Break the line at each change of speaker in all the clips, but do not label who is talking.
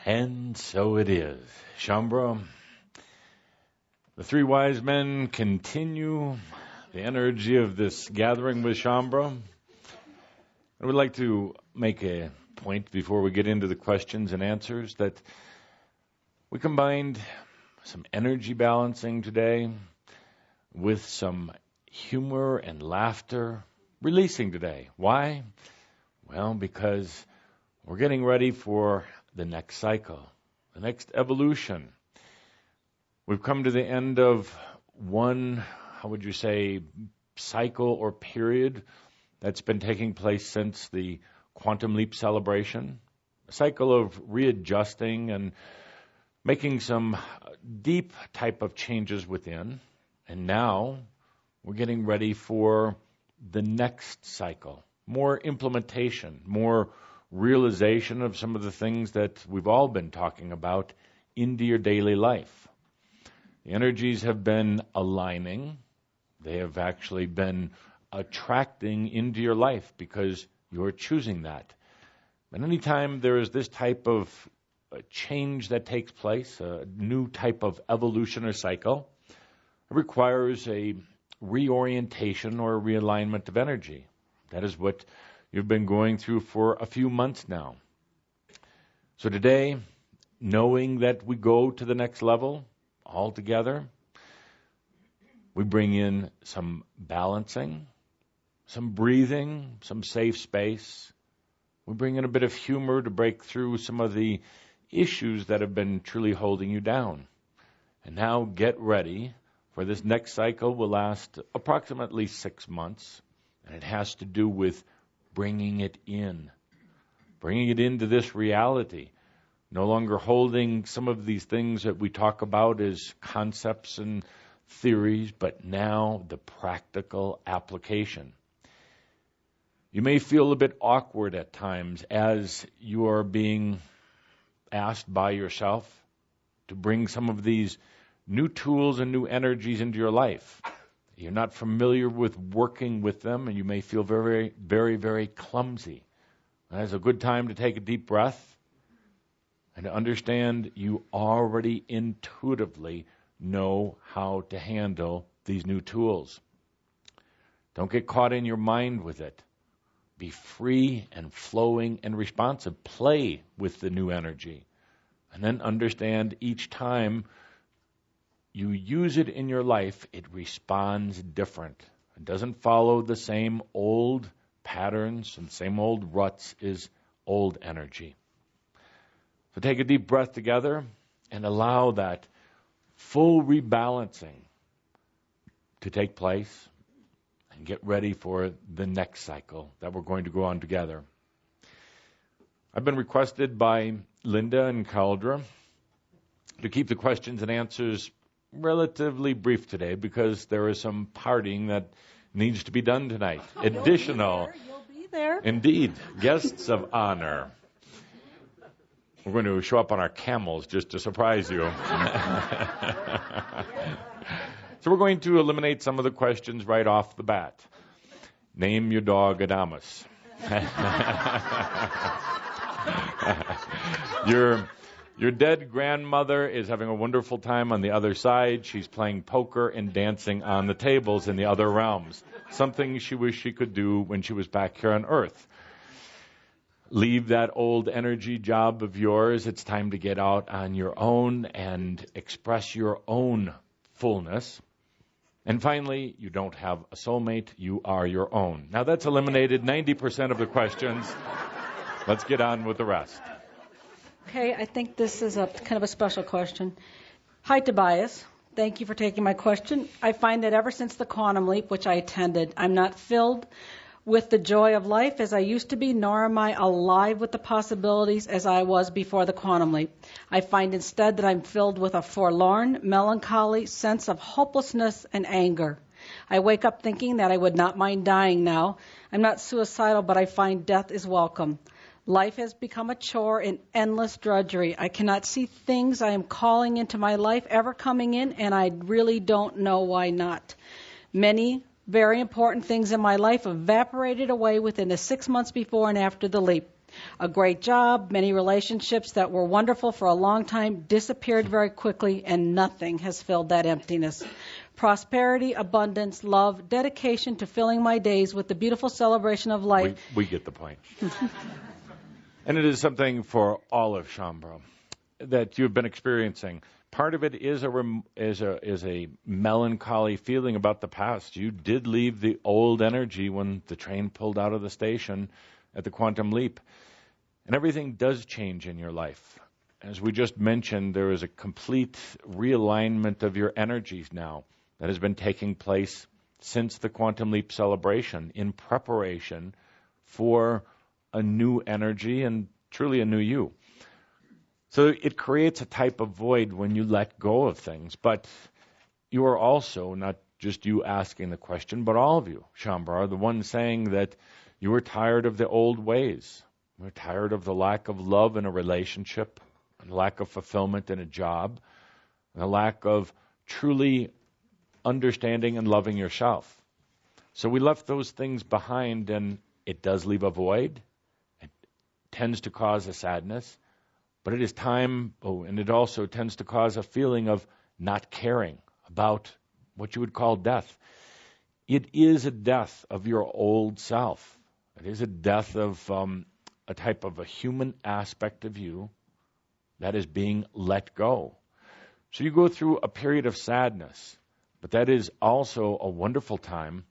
And so it is. Shaumbra, the three wise men continue the energy of this gathering with Shaumbra. I would like to make a point before we get into the questions and answers that we combined some energy balancing today with some humor and laughter releasing today. Why? Well, because we're getting ready for the next cycle, the next evolution. We've come to the end of one, how would you say, cycle or period that's been taking place since the Quantum Leap celebration, a cycle of readjusting and making some deep type of changes within. And now we're getting ready for the next cycle, more implementation, more realization of some of the things that we've all been talking about into your daily life. The energies have been aligning. They have actually been attracting into your life because you're choosing that. And anytime there is this type of change that takes place, a new type of evolution or cycle, it requires a reorientation or a realignment of energy. That is what you've been going through for a few months now. So today, knowing that we go to the next level all together, we bring in some balancing, some breathing, some safe space. We bring in a bit of humor to break through some of the issues that have been truly holding you down. And now get ready for this next cycle. Will last approximately 6 months, and it has to do with bringing it into this reality, no longer holding some of these things that we talk about as concepts and theories, but now the practical application. You may feel a bit awkward at times as you are being asked by yourself to bring some of these new tools and new energies into your life. You're not familiar with working with them, and you may feel very, very, very clumsy. That's a good time to take a deep breath and to understand you already intuitively know how to handle these new tools. Don't get caught in your mind with it. Be free and flowing and responsive. Play with the new energy. And then understand each time you use it in your life, it responds different. It doesn't follow the same old patterns and same old ruts as old energy. So take a deep breath together and allow that full rebalancing to take place and get ready for the next cycle that we're going to go on together. I've been requested by Linda and Caldra to keep the questions and answers relatively brief today because there is some partying that needs to be done tonight. Additional.
You'll be there.
Indeed. Guests of honor. We're going to show up on our camels just to surprise you. So we're going to eliminate some of the questions right off the bat. Name your dog Adamus. Your dead grandmother is having a wonderful time on the other side. She's playing poker and dancing on the tables in the other realms. Something she wished she could do when she was back here on Earth. Leave that old energy job of yours. It's time to get out on your own and express your own fullness. And finally, you don't have a soulmate. You are your own. Now that's eliminated 90% of the questions. Let's get on with the rest.
Okay, I think this is a kind of a special question. Hi, Tobias. Thank you for taking my question. I find that ever since the Quantum Leap, which I attended, I'm not filled with the joy of life as I used to be, nor am I alive with the possibilities as I was before the Quantum Leap. I find instead that I'm filled with a forlorn, melancholy sense of hopelessness and anger. I wake up thinking that I would not mind dying now. I'm not suicidal, but I find death is welcome. Life has become a chore and endless drudgery. I cannot see things I am calling into my life ever coming in, and I really don't know why not. Many very important things in my life evaporated away within the 6 months before and after the leap. A great job, many relationships that were wonderful for a long time disappeared very quickly, and nothing has filled that emptiness. Prosperity, abundance, love, dedication to filling my days with the beautiful celebration of life.
We get the point. And it is something for all of Shaumbra that you've been experiencing. Part of it is a melancholy feeling about the past. You did leave the old energy when the train pulled out of the station at the quantum leap. And everything does change in your life. As we just mentioned, there is a complete realignment of your energies now that has been taking place since the quantum leap celebration in preparation for a new energy and truly a new you. So it creates a type of void when you let go of things. But you are also, not just you asking the question, but all of you, Shaumbra, are the ones saying that you are tired of the old ways. We're tired of the lack of love in a relationship, the lack of fulfillment in a job, the lack of truly understanding and loving yourself. So we left those things behind, and it does leave a void. It tends to cause a sadness, but it is time, and it also tends to cause a feeling of not caring about what you would call death. It is a death of your old self. It is a death of a type of a human aspect of you that is being let go. So you go through a period of sadness, but that is also a wonderful time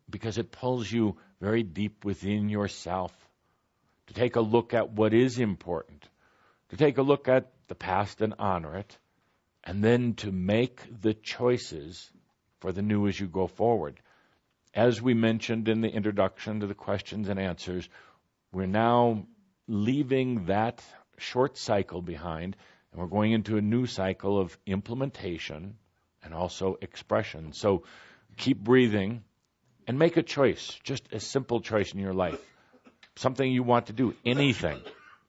because it pulls you very deep within yourself to take a look at what is important, to take a look at the past and honor it, and then to make the choices for the new as you go forward. As we mentioned in the introduction to the questions and answers, we're now leaving that short cycle behind, and we're going into a new cycle of implementation and also expression. So keep breathing and make a choice, just a simple choice in your life. Something you want to do, anything,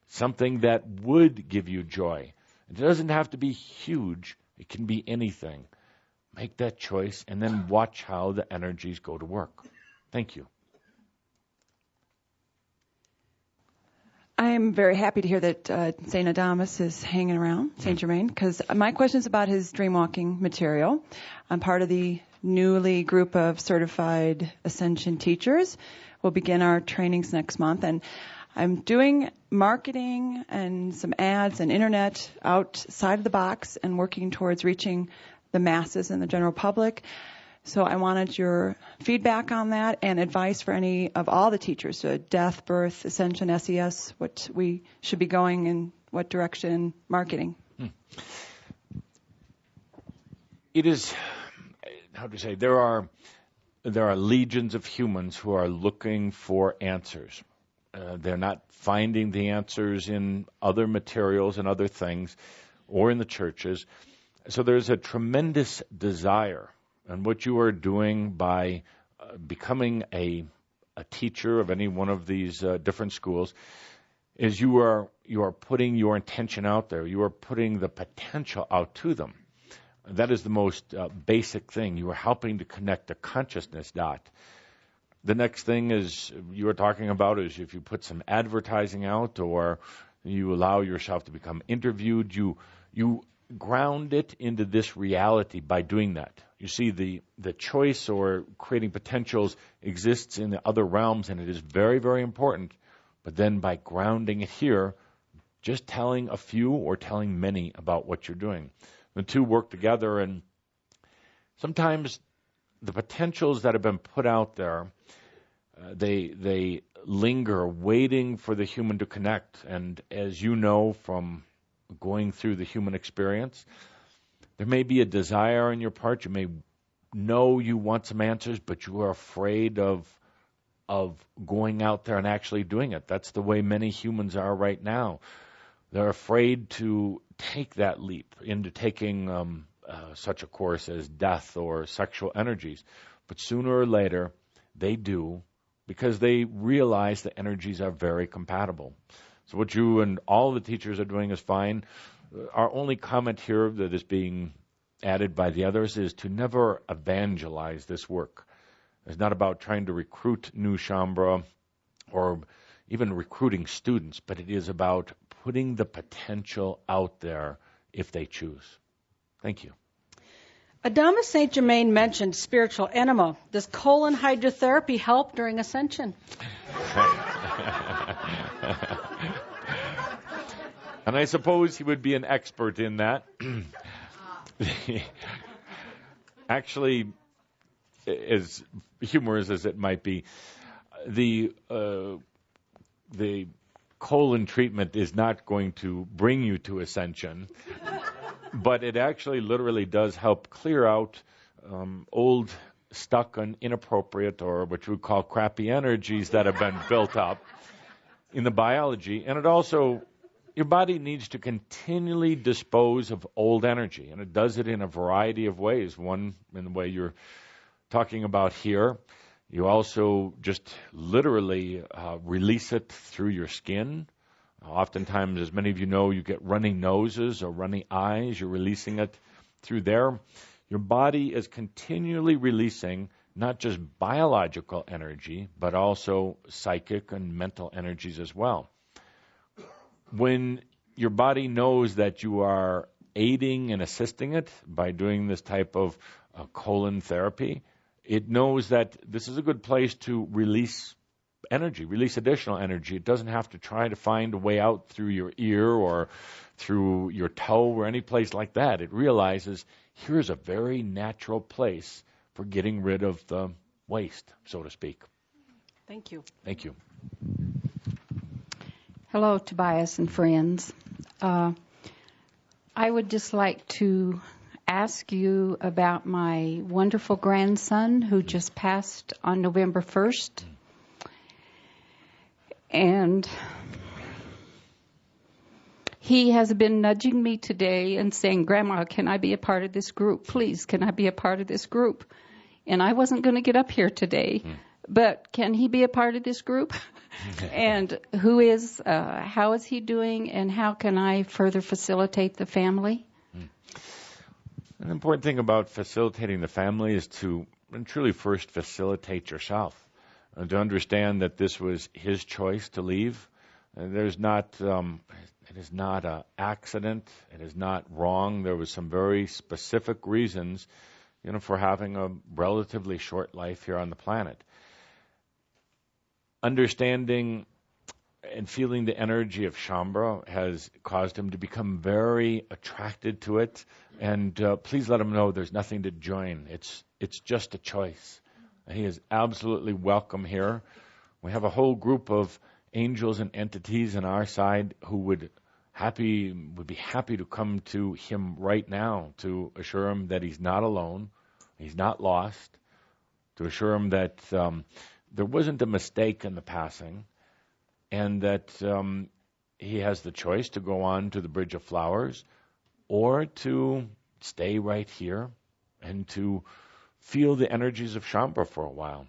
something that would give you joy. It doesn't have to be huge. It can be anything. Make that choice and then watch how the energies go to work. Thank you.
I'm very happy to hear that St. Adamus is hanging around, St. Germain, because my question is about his dreamwalking material. I'm part of the newly group of certified Ascension teachers. We'll begin our trainings next month, and I'm doing marketing and some ads and internet outside of the box and working towards reaching the masses and the general public. So I wanted your feedback on that and advice for any of all the teachers, so death, birth, ascension, SES, what we should be going in what direction marketing.
It is, how to say, there are legions of humans who are looking for answers. They're not finding the answers in other materials and other things or in the churches. So there's a tremendous desire. And what you are doing by becoming a teacher of any one of these different schools is you are putting your intention out there. You are putting the potential out to them. That is the most basic thing. You are helping to connect the consciousness dot. The next thing is you are talking about is if you put some advertising out or you allow yourself to become interviewed, you ground it into this reality by doing that. You see, the choice or creating potentials exists in the other realms, and it is very, very important. But then by grounding it here, just telling a few or telling many about what you're doing. The two work together, and sometimes the potentials that have been put out there, they linger, waiting for the human to connect. And as you know from going through the human experience, there may be a desire on your part. You may know you want some answers, but you are afraid of going out there and actually doing it. That's the way many humans are right now. They're afraid to take that leap into taking such a course as death or sexual energies. But sooner or later, they do, because they realize the energies are very compatible. So what you and all the teachers are doing is fine. Our only comment here that is being added by the others is to never evangelize this work. It's not about trying to recruit new Shaumbra or even recruiting students, but it is about putting the potential out there if they choose. Thank you.
Adamus St. Germain mentioned spiritual enema. Does colon hydrotherapy help during ascension?
And I suppose he would be an expert in that. Actually, as humorous as it might be, the colon treatment is not going to bring you to ascension, but it actually literally does help clear out old, stuck, and inappropriate, or what you would call crappy energies that have been built up in the biology. And it also, your body needs to continually dispose of old energy, and it does it in a variety of ways. One, in the way you're talking about here, you also just literally release it through your skin. Oftentimes, as many of you know, you get runny noses or runny eyes. You're releasing it through there. Your body is continually releasing not just biological energy, but also psychic and mental energies as well. When your body knows that you are aiding and assisting it by doing this type of colon therapy, it knows that this is a good place to release energy, release additional energy. It doesn't have to try to find a way out through your ear or through your toe or any place like that. It realizes here's a very natural place for getting rid of the waste, so to speak.
Thank you.
Thank you.
Hello, Tobias and friends. I would just like to ask you about my wonderful grandson who just passed on November 1st. And he has been nudging me today and saying, Grandma, can I be a part of this group? Please, can I be a part of this group? And I wasn't going to get up here today, but can he be a part of this group? And how is he doing, and how can I further facilitate the family?
An important thing about facilitating the family is to truly first facilitate yourself, and to understand that this was his choice to leave. It is not an accident. It is not wrong. There was some very specific reasons, for having a relatively short life here on the planet. Understanding and feeling the energy of Shaumbra has caused him to become very attracted to it. And please let him know there's nothing to join. It's just a choice. He is absolutely welcome here. We have a whole group of angels and entities on our side who would be happy to come to him right now to assure him that he's not alone, he's not lost, to assure him that there wasn't a mistake in the passing, and that he has the choice to go on to the Bridge of Flowers or to stay right here and to feel the energies of Shaumbra for a while.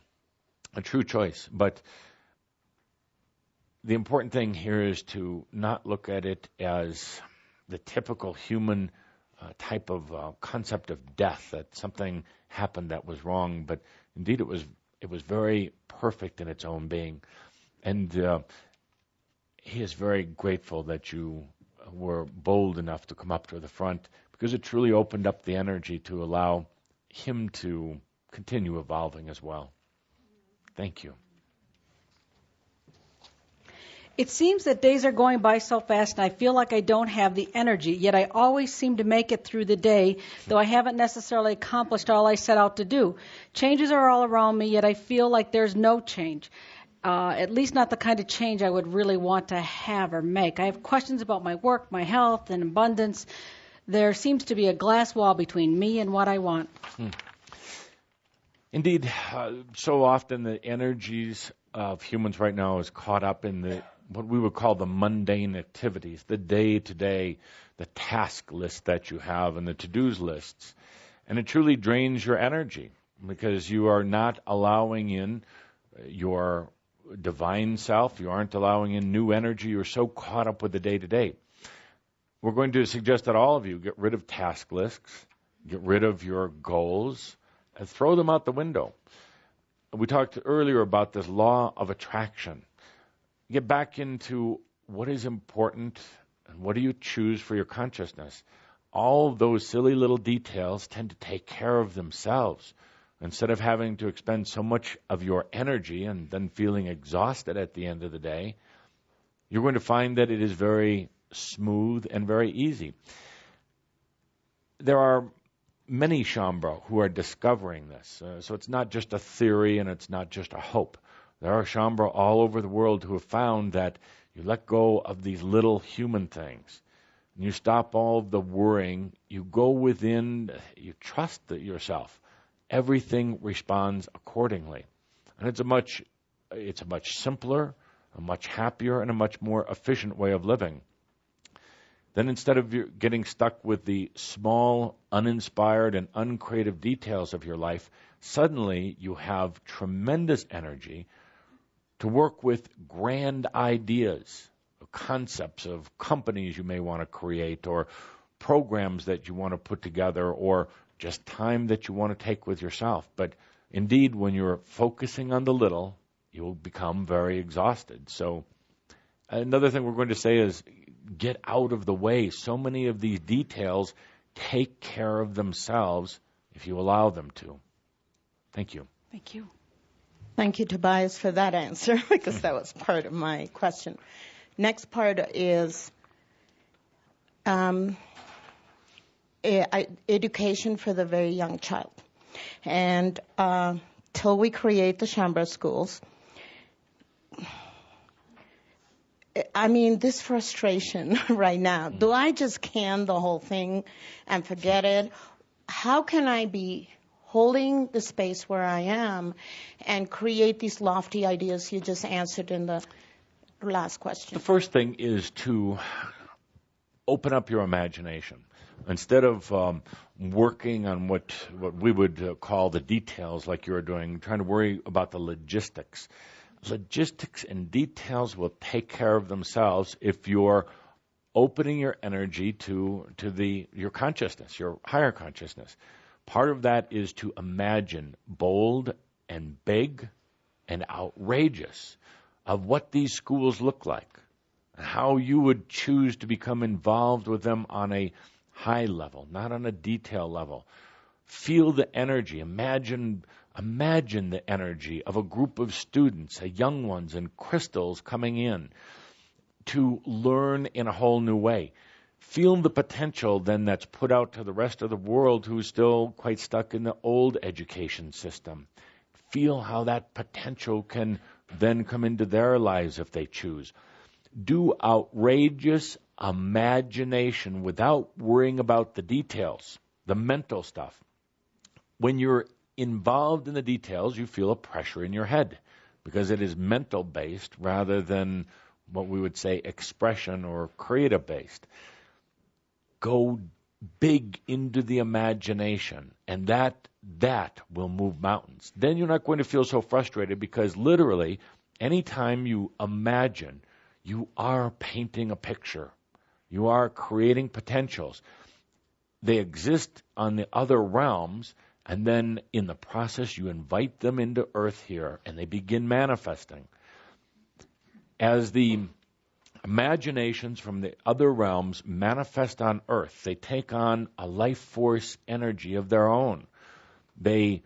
A true choice. But the important thing here is to not look at it as the typical human type of concept of death, that something happened that was wrong, but indeed it was very perfect in its own being. And he is very grateful that you were bold enough to come up to the front, because it truly opened up the energy to allow him to continue evolving as well. Thank you.
It seems that days are going by so fast, and I feel like I don't have the energy, yet I always seem to make it through the day, though I haven't necessarily accomplished all I set out to do. Changes are all around me, yet I feel like there's no change, at least not the kind of change I would really want to have or make. I have questions about my work, my health, and abundance. There seems to be a glass wall between me and what I want.
Indeed, so often the energies of humans right now is caught up in what we would call the mundane activities, the day-to-day, the task list that you have and the to-dos lists. And it truly drains your energy because you are not allowing in your divine self. You aren't allowing in new energy. You're so caught up with the day-to-day. We're going to suggest that all of you get rid of task lists, get rid of your goals, and throw them out the window. We talked earlier about this law of attraction. get back into what is important and what do you choose for your consciousness. All of those silly little details tend to take care of themselves. Instead of having to expend so much of your energy and then feeling exhausted at the end of the day, you're going to find that it is very smooth and very easy. There are many Shaumbra who are discovering this. So it's not just a theory and it's not just a hope. There are Shaumbra all over the world who have found that you let go of these little human things. And you stop all of the worrying. You go within, you trust yourself. Everything responds accordingly. And it's a much simpler, a much happier, and a much more efficient way of living. Then instead of getting stuck with the small, uninspired, and uncreative details of your life, suddenly you have tremendous energy to work with grand ideas, concepts of companies you may want to create, or programs that you want to put together, or just time that you want to take with yourself. But indeed, when you're focusing on the little, you will become very exhausted. So another thing we're going to say is get out of the way. So many of these details take care of themselves if you allow them to. Thank you.
Thank you.
Thank you, Tobias, for that answer, because that was part of my question. Next part is education for the very young child. And till we create the Shaumbra schools, I mean, this frustration right now, do I just can the whole thing and forget it? How can I be holding the space where I am and create these lofty ideas you just answered in the last question?
The first thing is to open up your imagination. Instead of working on what we would call the details like you're doing, trying to worry about the logistics. Logistics and details will take care of themselves if you're opening your energy to your consciousness, your higher consciousness. Part of that is to imagine bold and big and outrageous of what these schools look like, and how you would choose to become involved with them on a high level, not on a detail level. Feel the energy. Imagine the energy of a group of students, young ones and crystals coming in to learn in a whole new way. Feel the potential then that's put out to the rest of the world who's still quite stuck in the old education system. Feel how that potential can then come into their lives if they choose. Do outrageous imagination without worrying about the details, the mental stuff. When you're involved in the details, you feel a pressure in your head because it is mental-based rather than what we would say expression or creative-based. Go big into the imagination, and that will move mountains. Then you're not going to feel so frustrated because literally, anytime you imagine, you are painting a picture. You are creating potentials. They exist on the other realms, and then in the process, you invite them into Earth here, and they begin manifesting. As the imaginations from the other realms manifest on Earth, they take on a life force energy of their own. They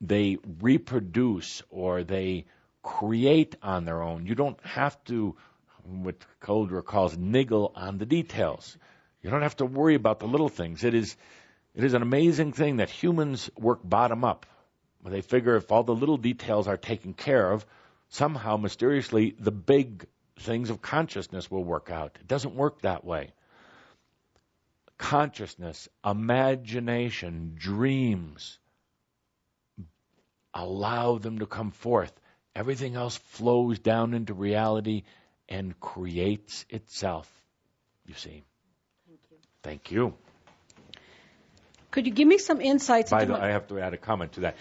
reproduce or they create on their own. You don't have to, what Coldra calls, niggle on the details. You don't have to worry about the little things. It is an amazing thing that humans work bottom up. They figure if all the little details are taken care of, somehow, mysteriously, the big things of consciousness will work out. It doesn't work that way. Consciousness, imagination, dreams, allow them to come forth. Everything else flows down into reality and creates itself, you see.
Thank you.
Thank you.
Could you give me some insights?
By the way, I have to add a comment to that.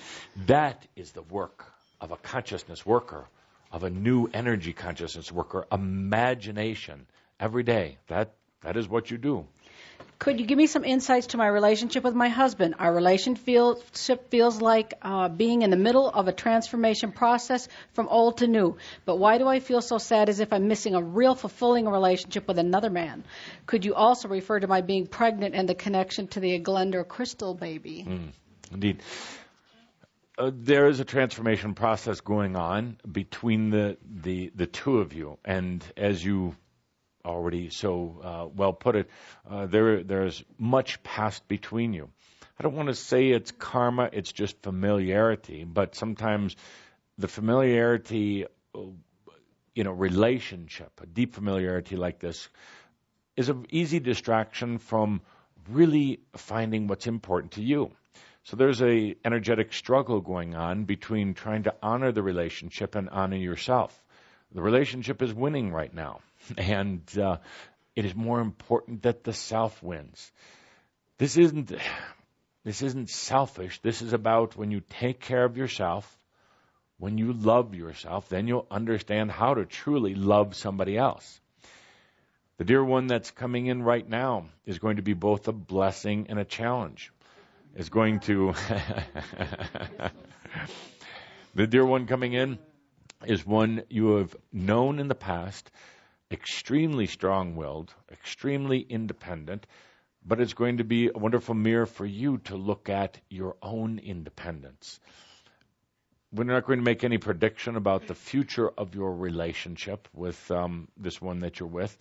That is the work of a consciousness worker, of a new energy consciousness worker, imagination every day. That is what you do.
Could you give me some insights to my relationship with my husband? Our relationship feels like being in the middle of a transformation process from old to new. But why do I feel so sad as if I'm missing a real fulfilling relationship with another man? Could you also refer to my being pregnant and the connection to the Glenda Crystal baby?
Indeed. There is a transformation process going on between the two of you. And as you already so well put it, there's much past between you. I don't want to say it's karma, it's just familiarity, but sometimes the familiarity, relationship, a deep familiarity like this, is an easy distraction from really finding what's important to you. So there's a energetic struggle going on between trying to honor the relationship and honor yourself. The relationship is winning right now. And it is more important that the self wins. This isn't selfish. This is about when you take care of yourself, when you love yourself, then you'll understand how to truly love somebody else. The dear one that's coming in right now is going to be both a blessing and a challenge. It's going to the dear one coming in is one you have known in the past, extremely strong-willed, extremely independent, but it's going to be a wonderful mirror for you to look at your own independence. We're not going to make any prediction about the future of your relationship with this one that you're with,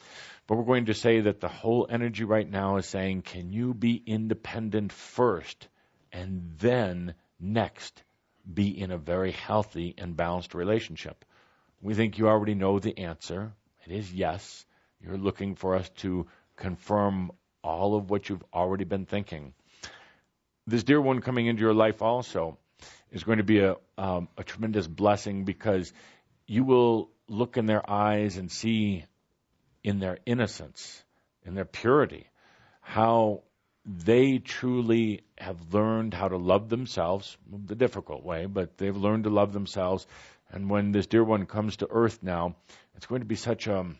but we're going to say that the whole energy right now is saying, can you be independent first and then next be in a very healthy and balanced relationship? We think you already know the answer. It is yes. You're looking for us to confirm all of what you've already been thinking. This dear one coming into your life also is going to be a tremendous blessing, because you will look in their eyes and see in their innocence, in their purity, how they truly have learned how to love themselves, the difficult way, but they've learned to love themselves. And when this dear one comes to earth now, it's going to be such an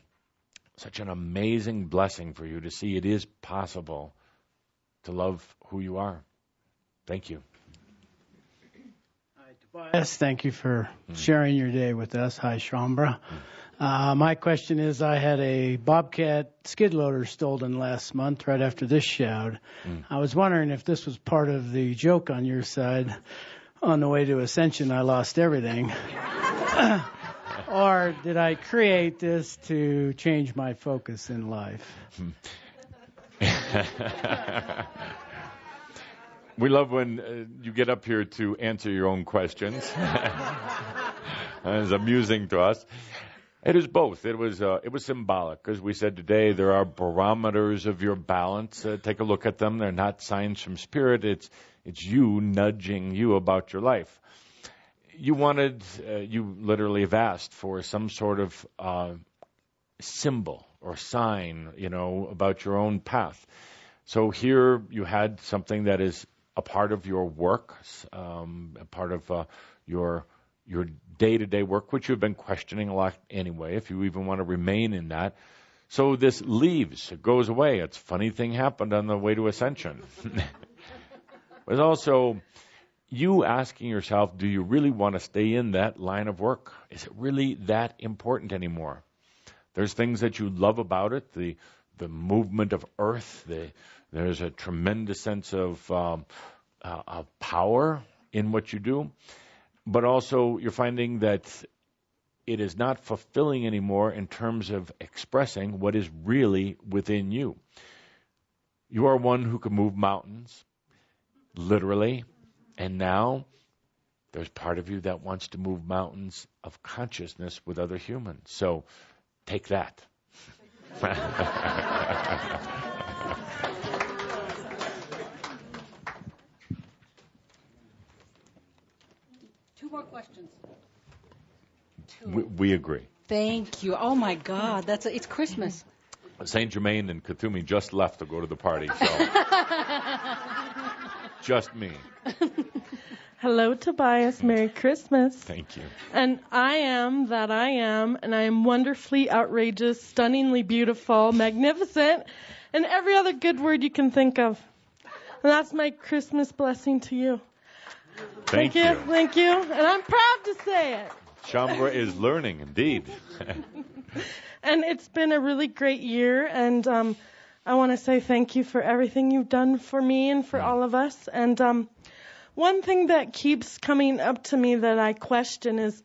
amazing blessing for you to see it is possible to love who you are. Thank you.
Hi, Tobias. Thank you for sharing your day with us. Hi, Shambra. My question is, I had a Bobcat skid loader stolen last month right after this shout. I was wondering if this was part of the joke on your side. On the way to Ascension, I lost everything. Or did I create this to change my focus in life?
We love when you get up here to answer your own questions. It's amusing to us. It is both. It was symbolic, because we said today there are barometers of your balance. Take a look at them. They're not signs from spirit. It's you nudging you about your life. You literally have asked for some sort of symbol or sign, about your own path. So here you had something that is a part of your work, a part of your day-to-day work, which you've been questioning a lot anyway, if you even want to remain in that. So this leaves, it goes away. It's a funny thing happened on the way to Ascension. But also, you asking yourself, do you really want to stay in that line of work? Is it really that important anymore? There's things that you love about it, the movement of earth. There's a tremendous sense of power in what you do. But also, you're finding that it is not fulfilling anymore in terms of expressing what is really within you. You are one who can move mountains, literally. And now, there's part of you that wants to move mountains of consciousness with other humans. So, take that.
Two more questions.
We agree.
Thank you. Oh my God, it's Christmas.
Saint Germain and Katumi just left to go to the party, so just me.
Hello, Tobias. Merry Christmas.
Thank you.
And I am that I am, and I am wonderfully outrageous, stunningly beautiful, magnificent, and every other good word you can think of. And that's my Christmas blessing to you.
Thank you.
Thank you. And I'm proud to say it.
Shambra is learning, indeed.
And it's been a really great year, and I want to say thank you for everything you've done for me and for all of us. And one thing that keeps coming up to me that I question is,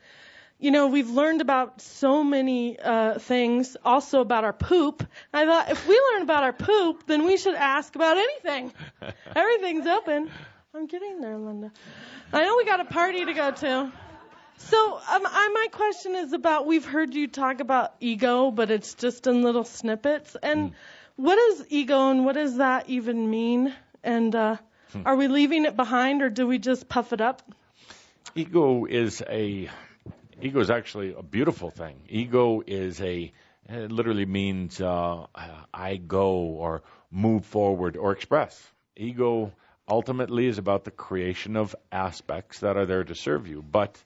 we've learned about so many things, also about our poop. I thought if we learn about our poop, then we should ask about anything. Everything's open. I'm getting there, Linda. I know we got a party to go to. So my question is about, we've heard you talk about ego, but it's just in little snippets. And what is ego, and what does that even mean? And are we leaving it behind, or do we just puff it up?
Ego is actually a beautiful thing. Ego it literally means I go, or move forward, or express. Ego ultimately is about the creation of aspects that are there to serve you. But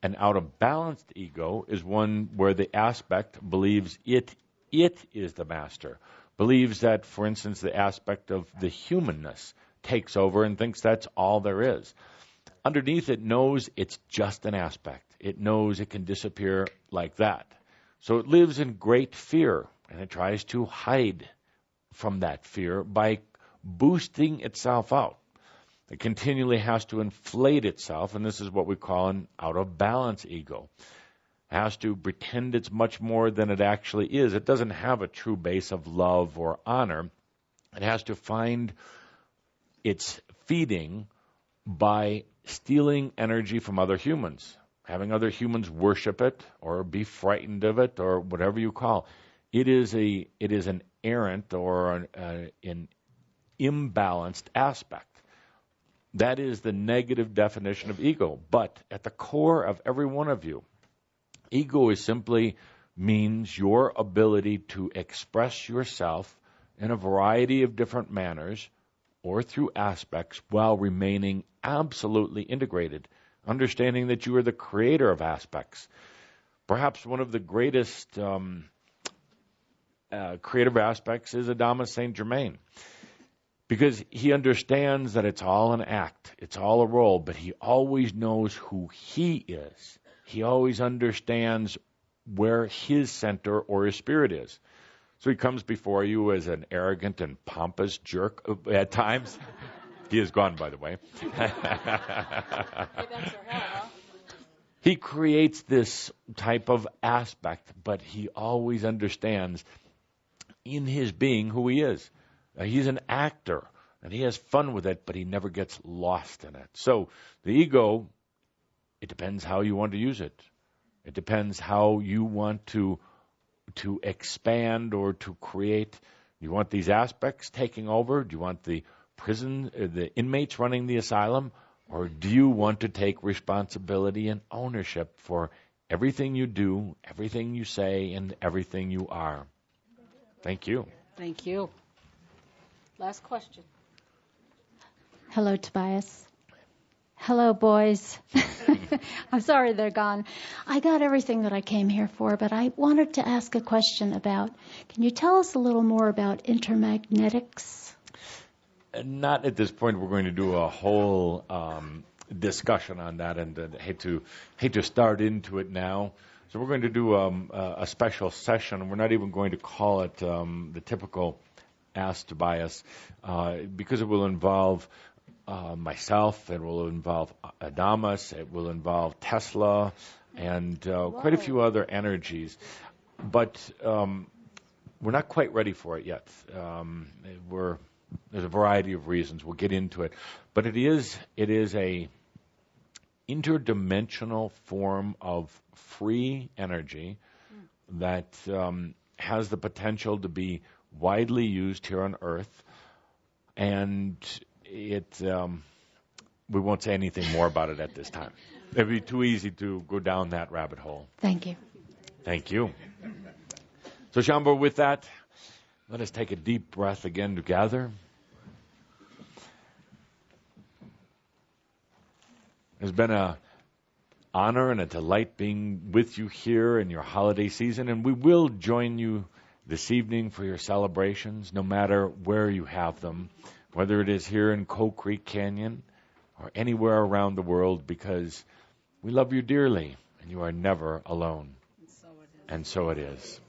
an out-of-balanced ego is one where the aspect believes it is the master, believes that, for instance, the aspect of the humanness takes over and thinks that's all there is. Underneath, it knows it's just an aspect. It knows it can disappear like that. So it lives in great fear, and it tries to hide from that fear by boosting itself out. It continually has to inflate itself, and this is what we call an out-of-balance ego. It has to pretend it's much more than it actually is. It doesn't have a true base of love or honor. It has to find its feeding by stealing energy from other humans, having other humans worship it or be frightened of it or whatever you call. It is an errant or an imbalanced aspect. That is the negative definition of ego. But at the core of every one of you, ego is simply means your ability to express yourself in a variety of different manners or through aspects while remaining absolutely integrated, understanding that you are the creator of aspects. Perhaps one of the greatest creative aspects is Adamus Saint Germain, because he understands that it's all an act, it's all a role, but he always knows who he is. He always understands where his center or his spirit is. So he comes before you as an arrogant and pompous jerk at times. He is gone, by the way. He creates this type of aspect, but he always understands in his being who he is. He's an actor, and he has fun with it, but he never gets lost in it. So the ego, it depends how you want to use it. It depends how you want to expand or to create. Do you want these aspects taking over? Do you want the the inmates running the asylum? Or do you want to take responsibility and ownership for everything you do, everything you say, and everything you are? Thank you.
Thank you. Last question.
Hello, Tobias. Hello, boys. I'm sorry they're gone. I got everything that I came here for, but I wanted to ask a question about, can you tell us a little more about intermagnetics?
Not at this point. We're going to do a whole discussion on that, and hate to start into it now. So we're going to do a special session. We're not even going to call it the typical Ask Tobias, because it will involve myself, it will involve Adamus, it will involve Tesla, and quite a few other energies. But we're not quite ready for it yet. There's a variety of reasons. We'll get into it. But it is a interdimensional form of free energy that has the potential to be widely used here on Earth, and we won't say anything more about it at this time. It'd be too easy to go down that rabbit hole.
Thank you.
Thank you. So, Shambhu, with that, let us take a deep breath again together. It's been an honor and a delight being with you here in your holiday season, and we will join you this evening for your celebrations, no matter where you have them, whether it is here in Coal Creek Canyon or anywhere around the world, because we love you dearly and you are never alone. And so it is.